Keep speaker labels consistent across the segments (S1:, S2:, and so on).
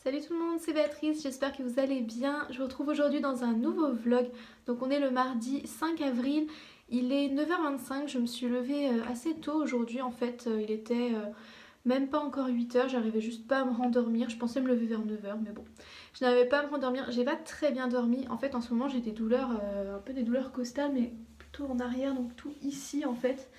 S1: Salut tout le monde, c'est Béatrice, j'espère que vous allez bien. Je vous retrouve aujourd'hui dans un nouveau vlog. Donc on est le mardi 5 avril, il est 9h25, je me suis levée assez tôt aujourd'hui en fait. Il était même pas encore 8h, j'arrivais juste pas à me rendormir. Je pensais me lever vers 9h mais bon, je n'arrivais pas à me rendormir. J'ai pas très bien dormi. En fait en ce moment j'ai des douleurs, un peu des douleurs costales mais plutôt en arrière, donc tout ici en fait.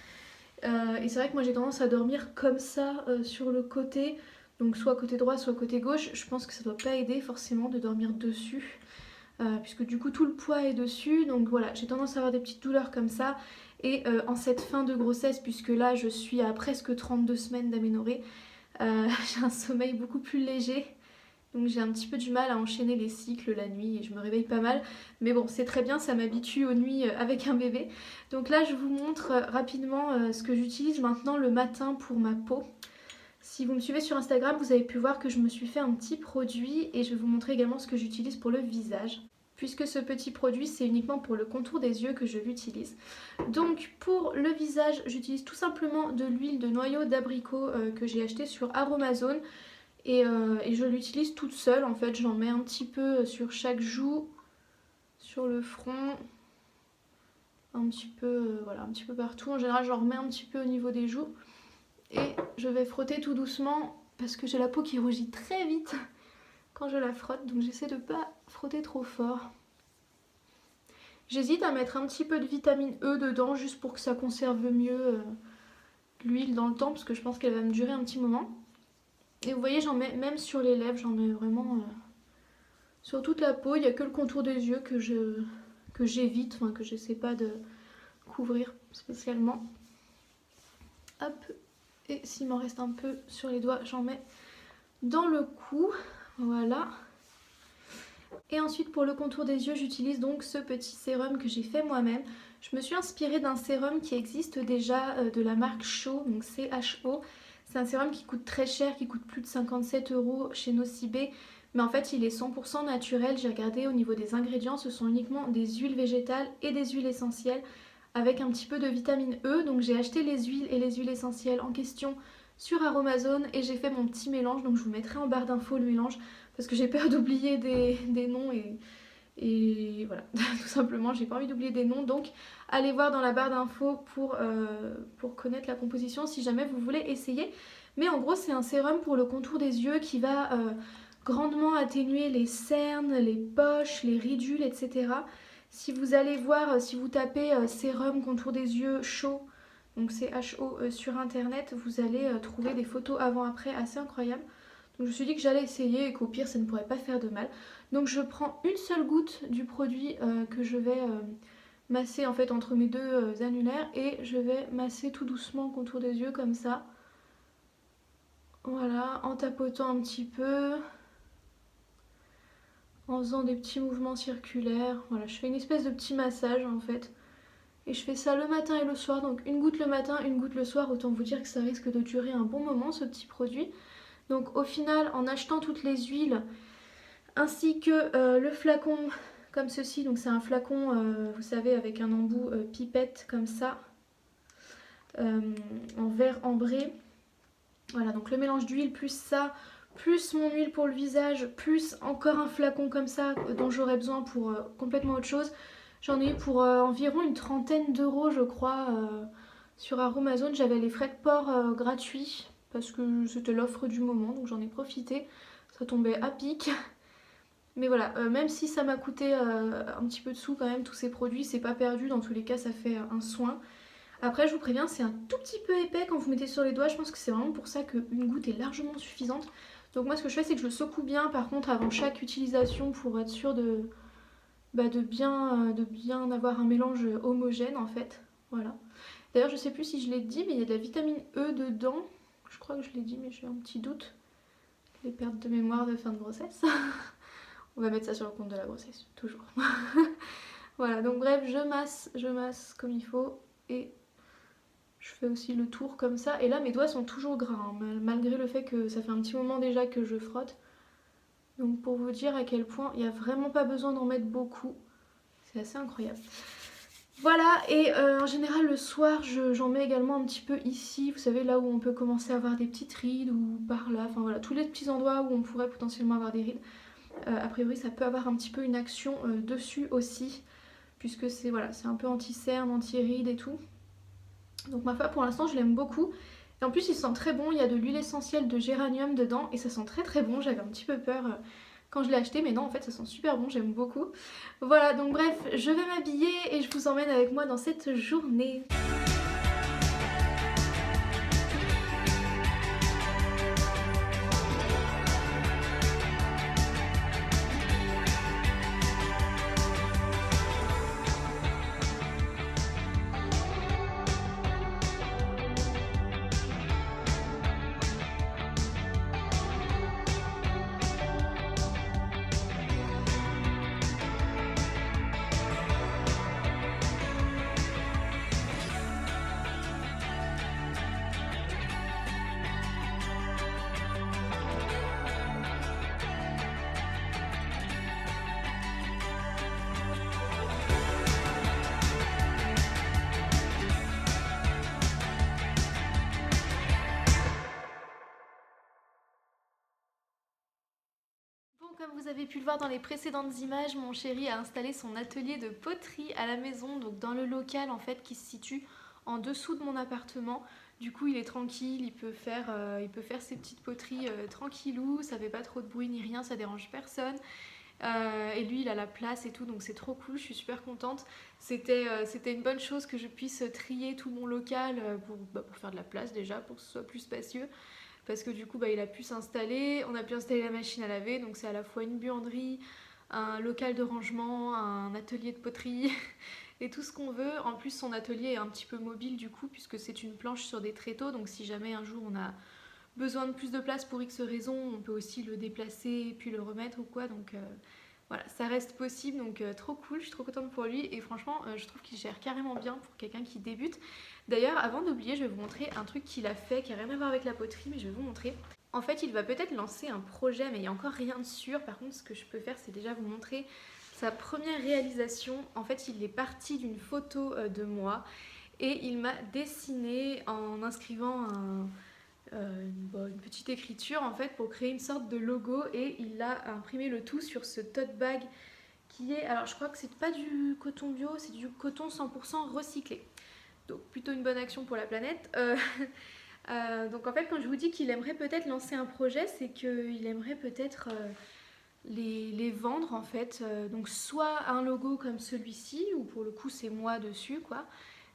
S1: Et c'est vrai que moi j'ai tendance à dormir comme ça sur le côté, donc soit côté droit soit côté gauche. Je pense que ça doit pas aider forcément de dormir dessus, puisque du coup tout le poids est dessus. Donc voilà, j'ai tendance à avoir des petites douleurs comme ça. Et en cette fin de grossesse, puisque là je suis à presque 32 semaines d'aménorrhée, j'ai un sommeil beaucoup plus léger. Donc j'ai un petit peu du mal à enchaîner les cycles la nuit et je me réveille pas mal. Mais bon, c'est très bien, ça m'habitue aux nuits avec un bébé. Donc là, je vous montre rapidement ce que j'utilise maintenant le matin pour ma peau. Si vous me suivez sur Instagram, vous avez pu voir que je me suis fait un petit produit et je vais vous montrer également ce que j'utilise pour le visage. Puisque ce petit produit, c'est uniquement pour le contour des yeux que je l'utilise. Donc pour le visage, j'utilise tout simplement de l'huile de noyau d'abricot que j'ai acheté sur Aromazone. Et je l'utilise toute seule en fait, j'en mets un petit peu sur chaque joue, sur le front, un petit peu, voilà, un petit peu partout. En général j'en remets un petit peu au niveau des joues et je vais frotter tout doucement parce que j'ai la peau qui rougit très vite quand je la frotte, donc j'essaie de ne pas frotter trop fort. J'hésite à mettre un petit peu de vitamine E dedans juste pour que ça conserve mieux l'huile dans le temps parce que je pense qu'elle va me durer un petit moment. Et vous voyez, j'en mets même sur les lèvres, j'en mets vraiment sur toute la peau. Il n'y a que le contour des yeux que j'évite, enfin que j'essaie pas de couvrir spécialement. Hop, et s'il m'en reste un peu sur les doigts, j'en mets dans le cou, voilà. Et ensuite pour le contour des yeux, j'utilise donc ce petit sérum que j'ai fait moi-même. Je me suis inspirée d'un sérum qui existe déjà de la marque Cho, donc CHO. C'est un sérum qui coûte très cher, qui coûte plus de 57 € chez Nocibé. Mais en fait il est 100% naturel, j'ai regardé au niveau des ingrédients, ce sont uniquement des huiles végétales et des huiles essentielles avec un petit peu de vitamine E. Donc j'ai acheté les huiles et les huiles essentielles en question sur Aromazone et j'ai fait mon petit mélange. Donc je vous mettrai en barre d'infos le mélange parce que j'ai peur d'oublier des noms et voilà, tout simplement j'ai pas envie d'oublier des noms. Donc allez voir dans la barre d'infos pour connaître la composition si jamais vous voulez essayer. Mais en gros c'est un sérum pour le contour des yeux qui va grandement atténuer les cernes, les poches, les ridules, etc. Si vous allez voir, si vous tapez sérum contour des yeux chaud, donc c'est HO sur internet, vous allez trouver des photos avant-après assez incroyables. Donc je me suis dit que j'allais essayer et qu'au pire ça ne pourrait pas faire de mal. Donc je prends une seule goutte du produit que je vais masser en fait entre mes deux annulaires et je vais masser tout doucement le contour des yeux comme ça. Voilà, en tapotant un petit peu, en faisant des petits mouvements circulaires. Voilà, je fais une espèce de petit massage en fait. Et je fais ça le matin et le soir, donc une goutte le matin, une goutte le soir. Autant vous dire que ça risque de durer un bon moment ce petit produit. Donc au final, en achetant toutes les huiles ainsi que le flacon comme ceci, donc c'est un flacon vous savez avec un embout pipette comme ça en verre ambré. Voilà, donc le mélange d'huile plus ça, plus mon huile pour le visage, plus encore un flacon comme ça dont j'aurais besoin pour complètement autre chose. J'en ai eu pour environ une trentaine d'euros je crois sur Aromazone. J'avais les frais de port gratuits parce que c'était l'offre du moment, donc j'en ai profité. Ça tombait à pic. Mais voilà, même si ça m'a coûté un petit peu de sous quand même, tous ces produits, c'est pas perdu, dans tous les cas ça fait un soin. Après je vous préviens, c'est un tout petit peu épais quand vous mettez sur les doigts, je pense que c'est vraiment pour ça qu'une goutte est largement suffisante. Donc moi ce que je fais c'est que je le secoue bien par contre avant chaque utilisation pour être sûre de bien avoir un mélange homogène en fait. Voilà. D'ailleurs je sais plus si je l'ai dit mais il y a de la vitamine E dedans. Je crois que je l'ai dit mais j'ai un petit doute. Les pertes de mémoire de fin de grossesse. On va mettre ça sur le compte de la grossesse, toujours. Voilà, donc bref, je masse comme il faut et je fais aussi le tour comme ça. Et là, mes doigts sont toujours gras, hein, malgré le fait que ça fait un petit moment déjà que je frotte. Donc pour vous dire à quel point il n'y a vraiment pas besoin d'en mettre beaucoup. C'est assez incroyable. Voilà, et en général le soir j'en mets également un petit peu ici, vous savez là où on peut commencer à avoir des petites rides ou par là, enfin voilà, tous les petits endroits où on pourrait potentiellement avoir des rides. A priori ça peut avoir un petit peu une action dessus aussi, puisque c'est voilà, c'est un peu anti-cerne, anti-rides et tout. Donc ma foi pour l'instant je l'aime beaucoup. Et en plus il sent très bon, il y a de l'huile essentielle de géranium dedans et ça sent très très bon, j'avais un petit peu peur quand je l'ai acheté, mais non en fait ça sent super bon, j'aime beaucoup. Voilà, donc bref, je vais m'habiller et je vous emmène avec moi dans cette journée. Bon, comme vous avez pu le voir dans les précédentes images, mon chéri a installé son atelier de poterie à la maison, donc dans le local en fait qui se situe en dessous de mon appartement. Du coup, il est tranquille, il peut faire ses petites poteries tranquillou, ça fait pas trop de bruit ni rien, ça dérange personne. Et lui, il a la place et tout, donc c'est trop cool, je suis super contente. C'était une bonne chose que je puisse trier tout mon local pour faire de la place déjà, pour que ce soit plus spacieux. Parce que du coup il a pu s'installer, on a pu installer la machine à laver, donc c'est à la fois une buanderie, un local de rangement, un atelier de poterie et tout ce qu'on veut. En plus son atelier est un petit peu mobile du coup puisque c'est une planche sur des tréteaux, donc si jamais un jour on a besoin de plus de place pour X raisons, on peut aussi le déplacer puis le remettre ou quoi, donc voilà, ça reste possible, donc trop cool, je suis trop contente pour lui et franchement je trouve qu'il gère carrément bien pour quelqu'un qui débute. D'ailleurs, avant d'oublier, je vais vous montrer un truc qu'il a fait qui n'a rien à voir avec la poterie, mais je vais vous montrer. En fait, il va peut-être lancer un projet, mais il n'y a encore rien de sûr. Par contre, ce que je peux faire, c'est déjà vous montrer sa première réalisation. En fait, il est parti d'une photo de moi et il m'a dessiné en inscrivant une petite écriture en fait pour créer une sorte de logo et il a imprimé le tout sur ce tote bag qui est, alors je crois que c'est pas du coton bio, c'est du coton 100% recyclé. Donc plutôt une bonne action pour la planète. Donc en fait quand je vous dis qu'il aimerait peut-être lancer un projet, c'est qu'il aimerait peut-être les vendre en fait. Donc soit un logo comme celui-ci, où pour le coup c'est moi dessus quoi,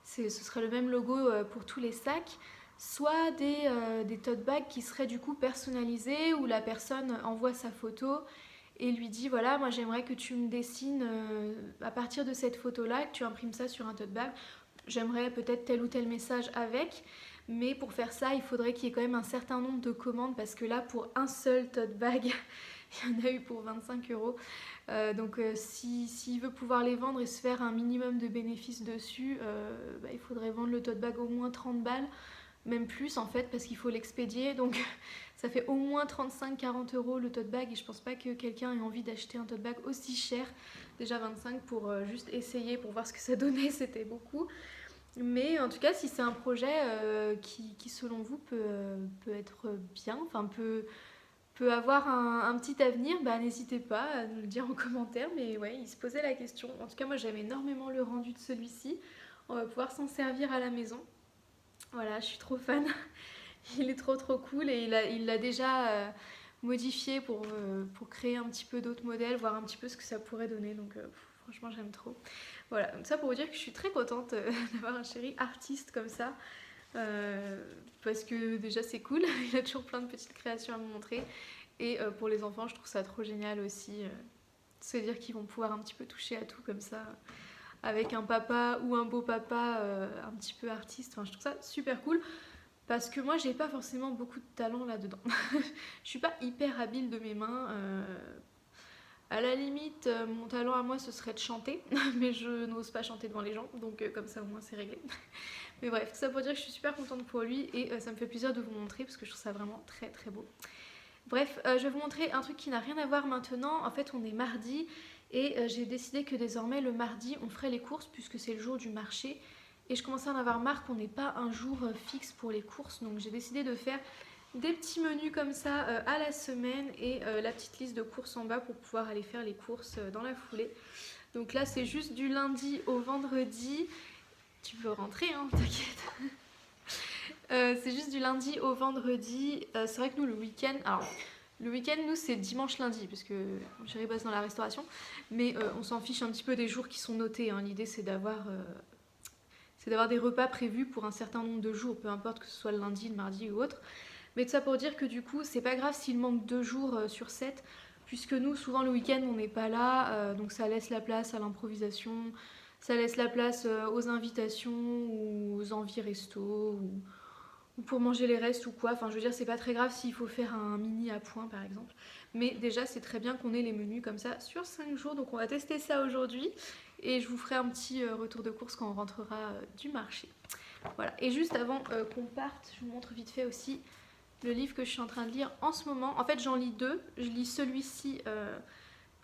S1: ce serait le même logo pour tous les sacs, soit des tote bags qui seraient du coup personnalisés, où la personne envoie sa photo et lui dit voilà moi j'aimerais que tu me dessines à partir de cette photo là, que tu imprimes ça sur un tote bag. J'aimerais peut-être tel ou tel message avec, mais pour faire ça, il faudrait qu'il y ait quand même un certain nombre de commandes parce que là, pour un seul tote bag, il y en a eu pour 25 euros. Donc, s'il veut pouvoir les vendre et se faire un minimum de bénéfices dessus, il faudrait vendre le tote bag au moins 30 balles, même plus en fait, parce qu'il faut l'expédier. Donc, ça fait au moins 35-40 euros le tote bag et je pense pas que quelqu'un ait envie d'acheter un tote bag aussi cher. Déjà 25 pour juste essayer, pour voir ce que ça donnait, c'était beaucoup. Mais en tout cas, si c'est un projet qui selon vous peut être bien, enfin peut avoir un petit avenir, bah, n'hésitez pas à nous le dire en commentaire. Mais ouais, il se posait la question. En tout cas, moi j'aime énormément le rendu de celui-ci. On va pouvoir s'en servir à la maison. Voilà, je suis trop fan. Il est trop cool et il l'a déjà modifié pour créer un petit peu d'autres modèles, voir un petit peu ce que ça pourrait donner. Donc franchement, j'aime trop. Voilà, donc ça pour vous dire que je suis très contente d'avoir un chéri artiste comme ça. Parce que déjà c'est cool, il a toujours plein de petites créations à me montrer. Et pour les enfants, je trouve ça trop génial aussi. De se dire qu'ils vont pouvoir un petit peu toucher à tout comme ça. Avec un papa ou un beau papa un petit peu artiste. Enfin, je trouve ça super cool. Parce que moi, j'ai pas forcément beaucoup de talent là-dedans. Je suis pas hyper habile de mes mains. À la limite, mon talent à moi, ce serait de chanter. Mais je n'ose pas chanter devant les gens. Donc comme ça, au moins, c'est réglé. Mais bref, tout ça pour dire que je suis super contente pour lui. Et ça me fait plaisir de vous montrer parce que je trouve ça vraiment très beau. Bref, je vais vous montrer un truc qui n'a rien à voir maintenant. En fait, on est mardi et j'ai décidé que désormais le mardi on ferait les courses puisque c'est le jour du marché. Et je commençais à en avoir marre qu'on n'ait pas un jour fixe pour les courses. Donc j'ai décidé de faire des petits menus comme ça à la semaine et la petite liste de courses en bas pour pouvoir aller faire les courses dans la foulée. Donc là c'est juste du lundi au vendredi. Tu peux rentrer, hein, t'inquiète. C'est juste du lundi au vendredi. C'est vrai que nous le week-end... Alors le week-end nous c'est dimanche-lundi parce que mon chéri bosse dans la restauration. Mais on s'en fiche un petit peu des jours qui sont notés. Hein. L'idée c'est d'avoir des repas prévus pour un certain nombre de jours. Peu importe que ce soit le lundi, le mardi ou autre. Mais tout ça pour dire que du coup, c'est pas grave s'il manque 2 jours sur 7, puisque nous, souvent le week-end, on n'est pas là, donc ça laisse la place à l'improvisation, ça laisse la place aux invitations ou aux envies resto, ou pour manger les restes ou quoi. Enfin, je veux dire, c'est pas très grave s'il faut faire un mini à point par exemple. Mais déjà, c'est très bien qu'on ait les menus comme ça sur 5 jours, donc on va tester ça aujourd'hui. Et je vous ferai un petit retour de course quand on rentrera du marché. Voilà, et juste avant qu'on parte, je vous montre vite fait aussi le livre que je suis en train de lire en ce moment. En fait, j'en lis 2. Je lis celui-ci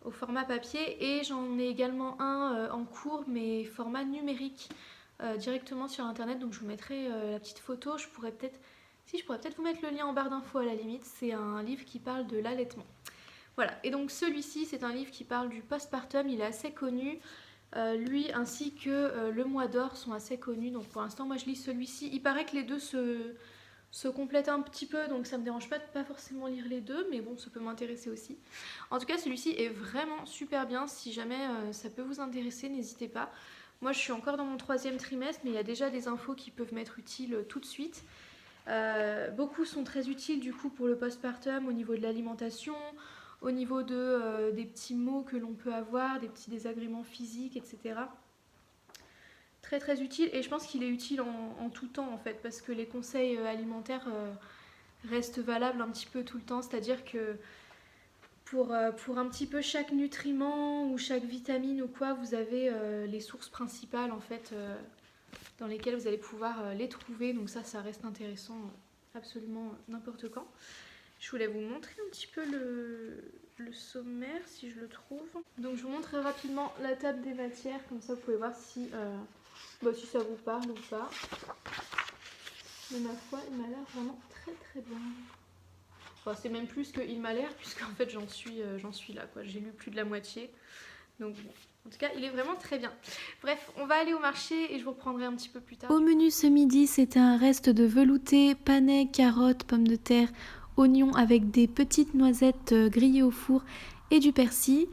S1: au format papier et j'en ai également un en cours, mais format numérique, directement sur internet. Donc je vous mettrai la petite photo. Je pourrais peut-être vous mettre le lien en barre d'infos à la limite. C'est un livre qui parle de l'allaitement. Voilà, et donc celui-ci, c'est un livre qui parle du postpartum. Il est assez connu. Lui ainsi que Le Mois d'Or sont assez connus. Donc pour l'instant, moi je lis celui-ci. Il paraît que les deux se complètent un petit peu, donc ça me dérange pas de pas forcément lire les deux, mais bon, ça peut m'intéresser aussi. En tout cas, celui-ci est vraiment super bien. Si jamais ça peut vous intéresser, n'hésitez pas. Moi, je suis encore dans mon 3e trimestre, mais il y a déjà des infos qui peuvent m'être utiles tout de suite. Beaucoup sont très utiles du coup pour le postpartum au niveau de l'alimentation, au niveau des petits maux que l'on peut avoir, des petits désagréments physiques, etc. Très très utile, et je pense qu'il est utile en tout temps en fait, parce que les conseils alimentaires restent valables un petit peu tout le temps, c'est-à-dire que pour un petit peu chaque nutriment ou chaque vitamine ou quoi, vous avez les sources principales en fait dans lesquelles vous allez pouvoir les trouver, donc ça reste intéressant absolument n'importe quand. Je voulais vous montrer un petit peu le sommaire si je le trouve. Donc je vous montre très rapidement la table des matières, comme ça vous pouvez voir si ça vous parle ou pas. Mais ma foi, il m'a l'air vraiment très très bien. Enfin, c'est même plus que il m'a l'air, puisqu'en fait j'en suis là, quoi. J'ai lu plus de la moitié. Donc bon. En tout cas, il est vraiment très bien. Bref, on va aller au marché et je vous reprendrai un petit peu plus tard.
S2: Au menu ce midi, c'était un reste de velouté, panais, carottes, pommes de terre, oignons avec des petites noisettes grillées au four et du persil.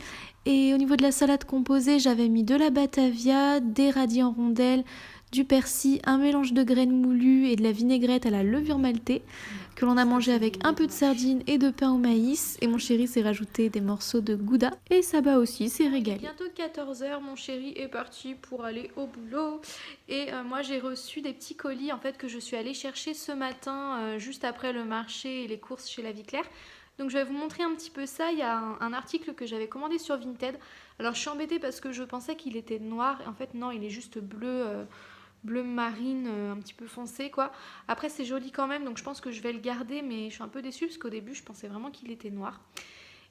S2: Et au niveau de la salade composée, j'avais mis de la batavia, des radis en rondelles, du persil, un mélange de graines moulues et de la vinaigrette à la levure maltée que l'on a mangé avec un peu de sardines et de pain au maïs. Et mon chéri s'est rajouté des morceaux de gouda. Et Saba aussi s'est régalé.
S1: Bientôt 14h, mon chéri est parti pour aller au boulot. Et moi j'ai reçu des petits colis en fait que je suis allée chercher ce matin juste après le marché et les courses chez La Vie Claire. Donc je vais vous montrer un petit peu ça. Il y a un article que j'avais commandé sur Vinted. Alors je suis embêtée parce que je pensais qu'il était noir. Et en fait non, il est juste bleu marine, un petit peu foncé quoi. Après c'est joli quand même, donc je pense que je vais le garder, mais je suis un peu déçue parce qu'au début je pensais vraiment qu'il était noir.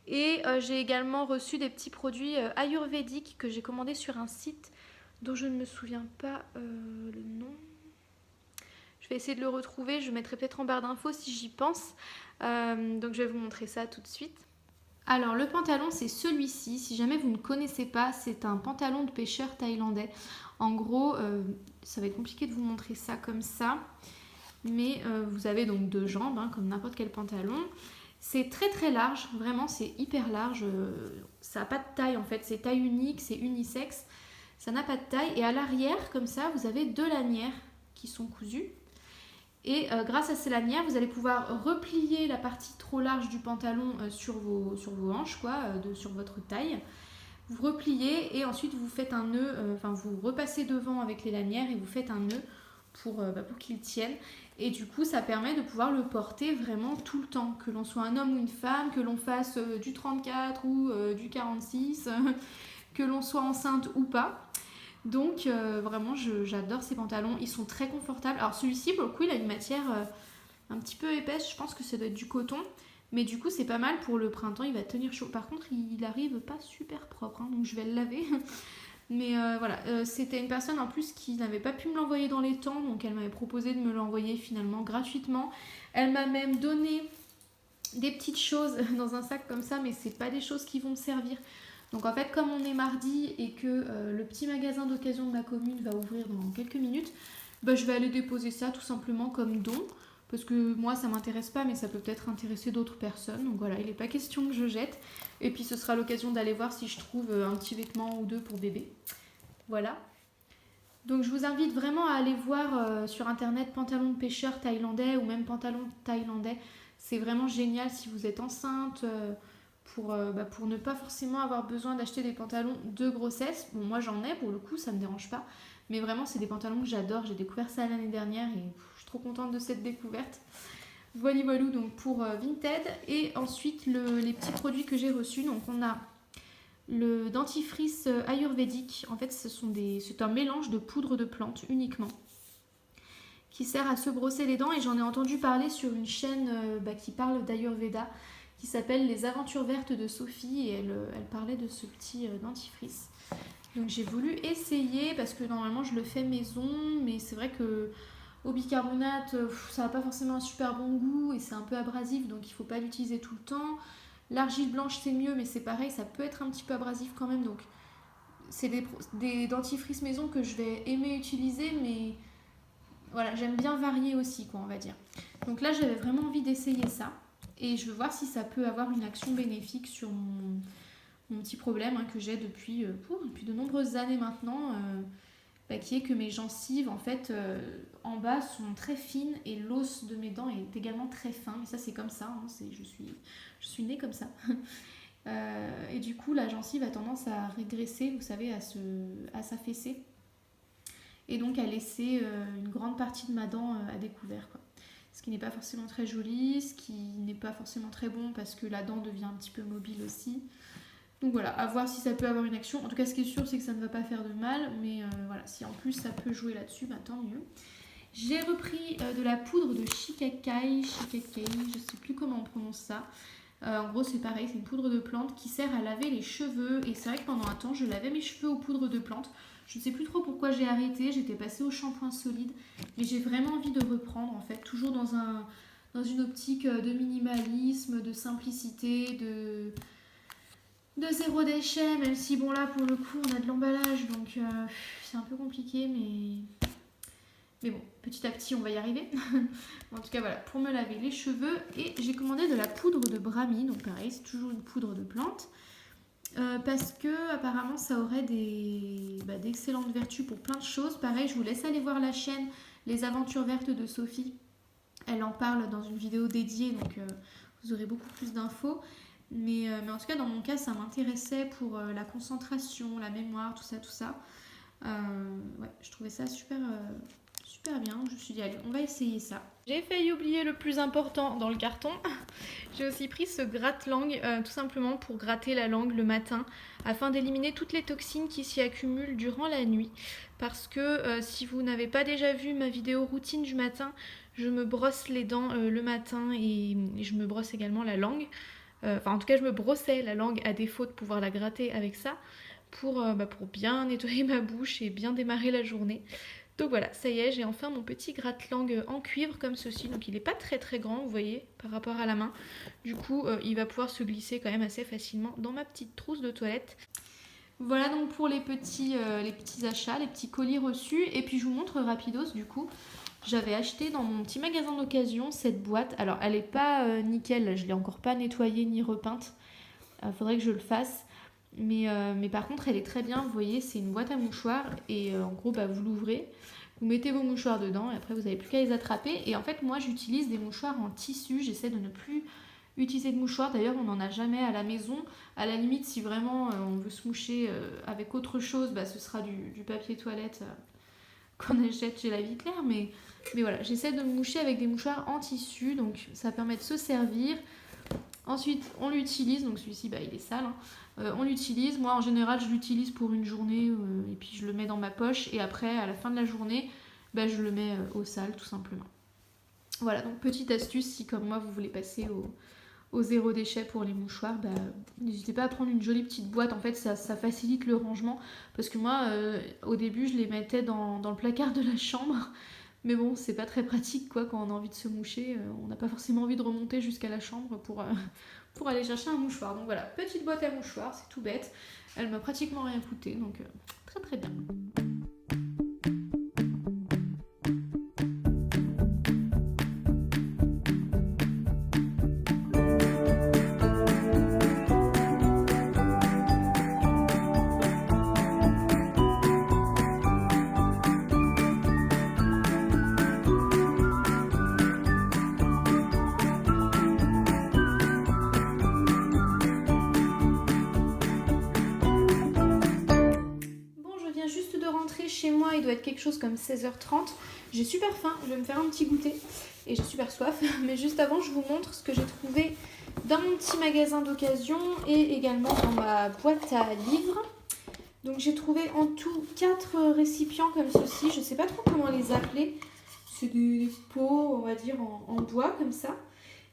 S1: Et j'ai également reçu des petits produits ayurvédiques que j'ai commandés sur un site dont je ne me souviens pas le nom. Je vais essayer de le retrouver, je mettrai peut-être en barre d'infos si j'y pense. Donc je vais vous montrer ça tout de suite. Alors le pantalon c'est celui-ci, si jamais vous ne connaissez pas, c'est un pantalon de pêcheur thaïlandais. En gros, ça va être compliqué de vous montrer ça comme ça, mais vous avez donc 2 jambes, hein, comme n'importe quel pantalon. C'est très très large, vraiment c'est hyper large, ça n'a pas de taille en fait, c'est taille unique, c'est unisexe, ça n'a pas de taille. Et à l'arrière, comme ça, vous avez 2 lanières qui sont cousues. Et grâce à ces lanières, vous allez pouvoir replier la partie trop large du pantalon sur vos hanches, quoi, sur votre taille. Vous repliez et ensuite vous faites un nœud, vous repassez devant avec les lanières et vous faites un nœud pour qu'il tienne. Et du coup, ça permet de pouvoir le porter vraiment tout le temps, que l'on soit un homme ou une femme, que l'on fasse du 34 ou du 46, que l'on soit enceinte ou pas. Donc vraiment j'adore ces pantalons, ils sont très confortables. Alors celui-ci pour le coup il a une matière un petit peu épaisse, je pense que ça doit être du coton, Mais du coup c'est pas mal pour le printemps, il va tenir chaud. Par contre il arrive pas super propre, hein, donc je vais le laver. Mais voilà, c'était une personne en plus qui n'avait pas pu me l'envoyer dans les temps, donc elle m'avait proposé de me l'envoyer finalement gratuitement. Elle m'a même donné des petites choses dans un sac comme ça, mais c'est pas des choses qui vont me servir. Donc en fait, comme on est mardi et que le petit magasin d'occasion de ma commune va ouvrir dans quelques minutes, bah, je vais aller déposer ça tout simplement comme don. Parce que moi ça m'intéresse pas, mais ça peut peut-être intéresser d'autres personnes. Donc voilà, il n'est pas question que je jette. Et puis ce sera l'occasion d'aller voir si je trouve un petit vêtement ou deux pour bébé. Voilà. Donc je vous invite vraiment à aller voir sur internet pantalon de pêcheur thaïlandais ou même pantalon thaïlandais. C'est vraiment génial si vous êtes enceinte, pour ne pas forcément avoir besoin d'acheter des pantalons de grossesse. Bon, moi j'en ai pour le coup, ça me dérange pas. Mais vraiment, c'est des pantalons que j'adore. J'ai découvert ça l'année dernière et je suis trop contente de cette découverte. Voilà, voilà donc pour Vinted. Et ensuite, les petits produits que j'ai reçus. Donc on a le dentifrice ayurvédique. En fait, c'est un mélange de poudre de plantes uniquement qui sert à se brosser les dents. Et j'en ai entendu parler sur une chaîne qui parle d'Ayurveda qui s'appelle Les Aventures Vertes de Sophie. Et elle parlait de ce petit dentifrice. Donc j'ai voulu essayer parce que normalement je le fais maison, mais c'est vrai que au bicarbonate ça n'a pas forcément un super bon goût et c'est un peu abrasif, donc il ne faut pas l'utiliser tout le temps. L'argile blanche c'est mieux, mais c'est pareil, ça peut être un petit peu abrasif quand même, donc c'est des dentifrices maison que je vais aimer utiliser, mais voilà, j'aime bien varier aussi, quoi, on va dire. Donc là j'avais vraiment envie d'essayer ça et je veux voir si ça peut avoir une action bénéfique sur mon petit problème que j'ai depuis de nombreuses années maintenant, qui est que mes gencives en fait en bas sont très fines et l'os de mes dents est également très fin. Et ça c'est comme ça, hein, je suis née comme ça. Et du coup la gencive a tendance à régresser, vous savez, à s'affaisser. Et donc à laisser une grande partie de ma dent à découvert, quoi. Ce qui n'est pas forcément très joli, ce qui n'est pas forcément très bon parce que la dent devient un petit peu mobile aussi. Donc voilà, à voir si ça peut avoir une action. En tout cas, ce qui est sûr, c'est que ça ne va pas faire de mal. Mais voilà, si en plus ça peut jouer là-dessus, bah, tant mieux. J'ai repris de la poudre de shikakai, je ne sais plus comment on prononce ça. En gros, c'est pareil, c'est une poudre de plante qui sert à laver les cheveux. Et c'est vrai que pendant un temps, je lavais mes cheveux aux poudres de plante. Je ne sais plus trop pourquoi j'ai arrêté. J'étais passée au shampoing solide. Mais j'ai vraiment envie de reprendre, en fait. Toujours dans une optique de minimalisme, de simplicité, de zéro déchet, même si bon là pour le coup on a de l'emballage donc c'est un peu compliqué, mais bon, petit à petit on va y arriver. En tout cas voilà, pour me laver les cheveux. Et j'ai commandé de la poudre de Brahmi, donc pareil c'est toujours une poudre de plante, parce que apparemment ça aurait d'excellentes vertus pour plein de choses. Pareil, je vous laisse aller voir la chaîne Les Aventures Vertes de Sophie, elle en parle dans une vidéo dédiée, donc vous aurez beaucoup plus d'infos. Mais en tout cas, dans mon cas, ça m'intéressait pour la concentration, la mémoire, tout ça. Ouais, je trouvais ça super bien. Je me suis dit, allez, on va essayer ça. J'ai failli oublier le plus important dans le carton. J'ai aussi pris ce gratte-langue, tout simplement pour gratter la langue le matin, afin d'éliminer toutes les toxines qui s'y accumulent durant la nuit. Parce que si vous n'avez pas déjà vu ma vidéo routine du matin, je me brosse les dents le matin et je me brosse également la langue. En tout cas, je me brossais la langue à défaut de pouvoir la gratter avec ça pour bien nettoyer ma bouche et bien démarrer la journée. Donc voilà, ça y est, j'ai enfin mon petit gratte-langue en cuivre comme ceci. Donc il n'est pas très très grand, vous voyez, par rapport à la main. Du coup, il va pouvoir se glisser quand même assez facilement dans ma petite trousse de toilette. Voilà donc pour les petits achats, les petits colis reçus. Et puis je vous montre rapidos du coup. J'avais acheté dans mon petit magasin d'occasion cette boîte. Alors elle n'est pas nickel, là, je ne l'ai encore pas nettoyée ni repeinte. Faudrait que je le fasse. Mais par contre elle est très bien, vous voyez, c'est une boîte à mouchoirs. Et en gros vous l'ouvrez, vous mettez vos mouchoirs dedans et après vous n'avez plus qu'à les attraper. Et en fait moi j'utilise des mouchoirs en tissu, j'essaie de ne plus utiliser de mouchoirs. D'ailleurs on n'en a jamais à la maison. À la limite si vraiment on veut se moucher avec autre chose, ce sera du papier toilette qu'on achète chez la vie claire, mais voilà, j'essaie de me moucher avec des mouchoirs en tissu, donc ça permet de se servir. Ensuite on l'utilise, donc celui-ci il est sale, on l'utilise, moi en général je l'utilise pour une journée et puis je le mets dans ma poche et après à la fin de la journée je le mets au sale tout simplement. Voilà, donc petite astuce si comme moi vous voulez passer au zéro déchet pour les mouchoirs, n'hésitez pas à prendre une jolie petite boîte. En fait, ça facilite le rangement. Parce que moi, au début, je les mettais dans le placard de la chambre. Mais bon, c'est pas très pratique quoi, quand on a envie de se moucher. On n'a pas forcément envie de remonter jusqu'à la chambre pour aller chercher un mouchoir. Donc voilà, petite boîte à mouchoirs, c'est tout bête. Elle m'a pratiquement rien coûté, donc très très bien. Chez moi, il doit être quelque chose comme 16h30. J'ai super faim, je vais me faire un petit goûter et j'ai super soif. Mais juste avant, je vous montre ce que j'ai trouvé dans mon petit magasin d'occasion et également dans ma boîte à livres. Donc j'ai trouvé en tout 4 récipients comme ceci. Je ne sais pas trop comment les appeler. C'est des pots, on va dire, en bois comme ça.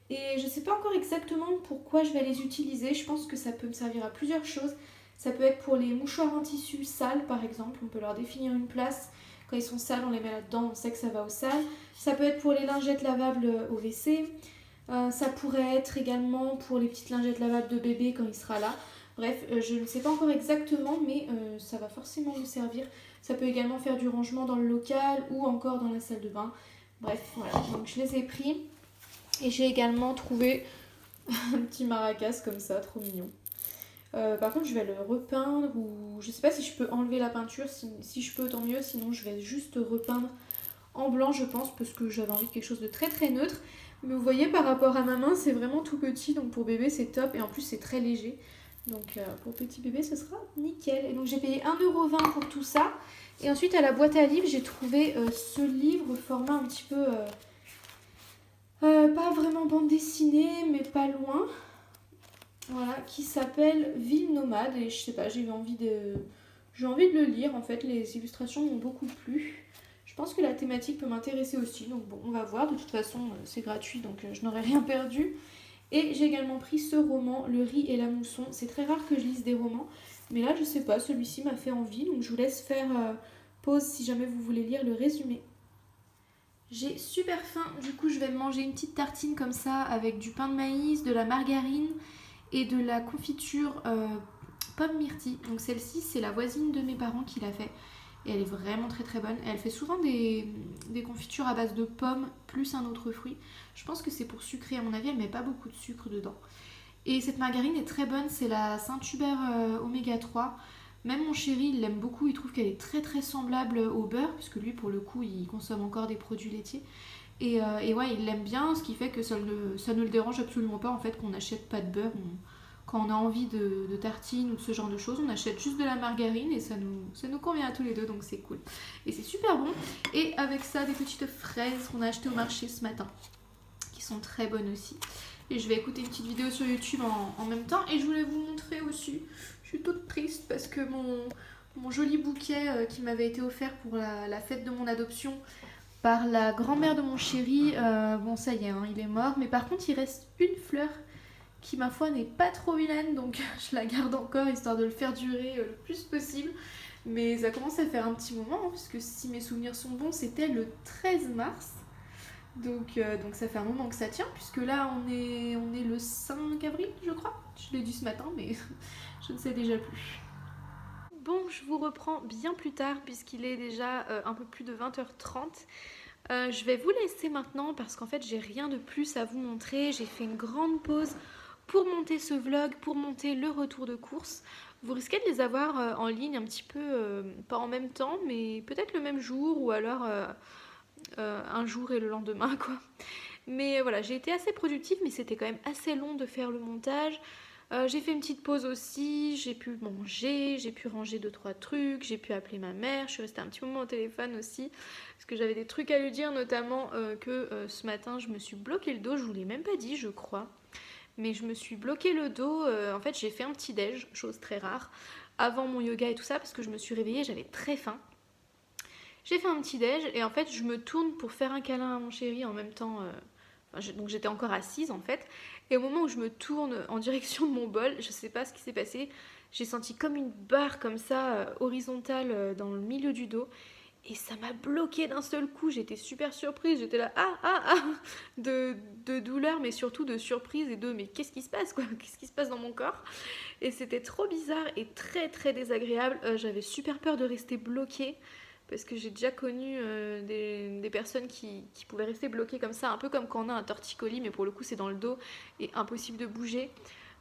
S1: Et je ne sais pas encore exactement pourquoi je vais les utiliser. Je pense que ça peut me servir à plusieurs choses. Ça peut être pour les mouchoirs en tissu sales par exemple, on peut leur définir une place. Quand ils sont sales, on les met là-dedans, on sait que ça va aux sales. Ça peut être pour les lingettes lavables au WC. Ça pourrait être également pour les petites lingettes lavables de bébé quand il sera là. Bref, je ne sais pas encore exactement, mais ça va forcément me servir. Ça peut également faire du rangement dans le local ou encore dans la salle de bain. Bref, voilà, donc je les ai pris. Et j'ai également trouvé un petit maracas comme ça, trop mignon. Par contre je vais le repeindre ou je sais pas si je peux enlever la peinture, si je peux tant mieux, sinon je vais juste repeindre en blanc je pense parce que j'avais envie de quelque chose de très très neutre. Mais vous voyez par rapport à ma main c'est vraiment tout petit, donc pour bébé c'est top et en plus c'est très léger. Donc pour petit bébé ce sera nickel. Et donc j'ai payé 1,20€ pour tout ça. Et ensuite à la boîte à livres j'ai trouvé ce livre format un petit peu pas vraiment bande dessinée mais pas loin. Voilà, qui s'appelle Ville nomade et je sais pas, j'ai envie de le lire en fait, les illustrations m'ont beaucoup plu. Je pense que la thématique peut m'intéresser aussi, donc bon, on va voir, de toute façon c'est gratuit donc je n'aurai rien perdu. Et j'ai également pris ce roman, Le riz et la mousson. C'est très rare que je lise des romans, mais là je sais pas, celui-ci m'a fait envie, donc je vous laisse faire pause si jamais vous voulez lire le résumé. J'ai super faim, du coup je vais me manger une petite tartine comme ça avec du pain de maïs, de la margarine et de la confiture pomme myrtille. Donc celle-ci c'est la voisine de mes parents qui l'a fait et elle est vraiment très très bonne. Elle fait souvent des confitures à base de pommes plus un autre fruit. Je pense que c'est pour sucrer, à mon avis elle met pas beaucoup de sucre dedans. Et cette margarine est très bonne, c'est la Saint-Hubert oméga 3. Même mon chéri il l'aime beaucoup, il trouve qu'elle est très très semblable au beurre puisque lui pour le coup il consomme encore des produits laitiers. Et ouais, il l'aime bien, ce qui fait que ça ne le dérange absolument pas en fait qu'on n'achète pas de beurre. Quand on a envie de tartines ou de ce genre de choses, on achète juste de la margarine et ça nous convient à tous les deux, donc c'est cool. Et c'est super bon. Et avec ça, des petites fraises qu'on a achetées au marché ce matin, qui sont très bonnes aussi. Et je vais écouter une petite vidéo sur YouTube en même temps. Et je voulais vous montrer aussi, je suis toute triste parce que mon joli bouquet qui m'avait été offert pour la fête de mon adoption par la grand-mère de mon chéri, bon ça y est, hein, il est mort, mais par contre il reste une fleur qui ma foi n'est pas trop vilaine, donc je la garde encore histoire de le faire durer le plus possible. Mais ça commence à faire un petit moment, hein, puisque si mes souvenirs sont bons, c'était le 13 mars. Donc ça fait un moment que ça tient, puisque là on est le 5 avril, je crois. Je l'ai dit ce matin, mais je ne sais déjà plus. Bon, je vous reprends bien plus tard puisqu'il est déjà un peu plus de 20h30. Je vais vous laisser maintenant parce qu'en fait j'ai rien de plus à vous montrer. J'ai fait une grande pause pour monter ce vlog, pour monter le retour de course. Vous risquez de les avoir en ligne un petit peu, pas en même temps, mais peut-être le même jour ou alors un jour et le lendemain quoi. Mais voilà, j'ai été assez productive mais c'était quand même assez long de faire le montage. J'ai fait une petite pause aussi, j'ai pu manger, j'ai pu ranger 2-3 trucs, j'ai pu appeler ma mère, je suis restée un petit moment au téléphone aussi parce que j'avais des trucs à lui dire, notamment que ce matin je me suis bloqué le dos, je vous l'ai même pas dit je crois, mais je me suis bloqué le dos, en fait j'ai fait un petit déj, chose très rare, avant mon yoga et tout ça parce que je me suis réveillée, j'avais très faim. J'ai fait un petit déj et en fait je me tourne pour faire un câlin à mon chéri en même temps, Donc j'étais encore assise en fait. Et au moment où je me tourne en direction de mon bol, je sais pas ce qui s'est passé, j'ai senti comme une barre comme ça, horizontale dans le milieu du dos. Et ça m'a bloqué d'un seul coup, j'étais super surprise, j'étais là, de douleur, mais surtout de surprise et mais qu'est-ce qui se passe quoi? Qu'est-ce qui se passe dans mon corps? Et c'était trop bizarre et très très désagréable. J'avais super peur de rester bloquée parce que j'ai déjà connu des personnes qui pouvaient rester bloquées comme ça, un peu comme quand on a un torticolis, mais pour le coup c'est dans le dos et impossible de bouger.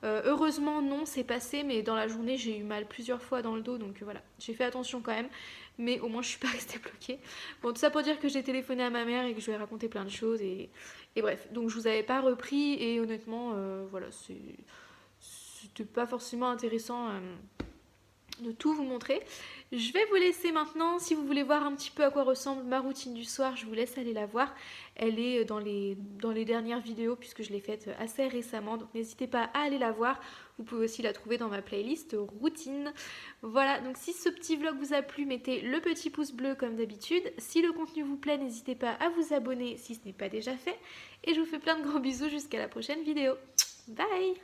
S1: Heureusement non, c'est passé, mais dans la journée j'ai eu mal plusieurs fois dans le dos, donc voilà, j'ai fait attention quand même, mais au moins je suis pas restée bloquée. Bon, tout ça pour dire que j'ai téléphoné à ma mère et que je lui ai raconté plein de choses, et bref, donc je vous avais pas repris, et honnêtement, voilà, c'était pas forcément intéressant de tout vous montrer. Je vais vous laisser maintenant. Si vous voulez voir un petit peu à quoi ressemble ma routine du soir, je vous laisse aller la voir. Elle est dans les dernières vidéos puisque je l'ai faite assez récemment. Donc n'hésitez pas à aller la voir. Vous pouvez aussi la trouver dans ma playlist routine. Voilà, donc si ce petit vlog vous a plu, mettez le petit pouce bleu comme d'habitude. Si le contenu vous plaît, n'hésitez pas à vous abonner si ce n'est pas déjà fait. Et je vous fais plein de gros bisous jusqu'à la prochaine vidéo. Bye!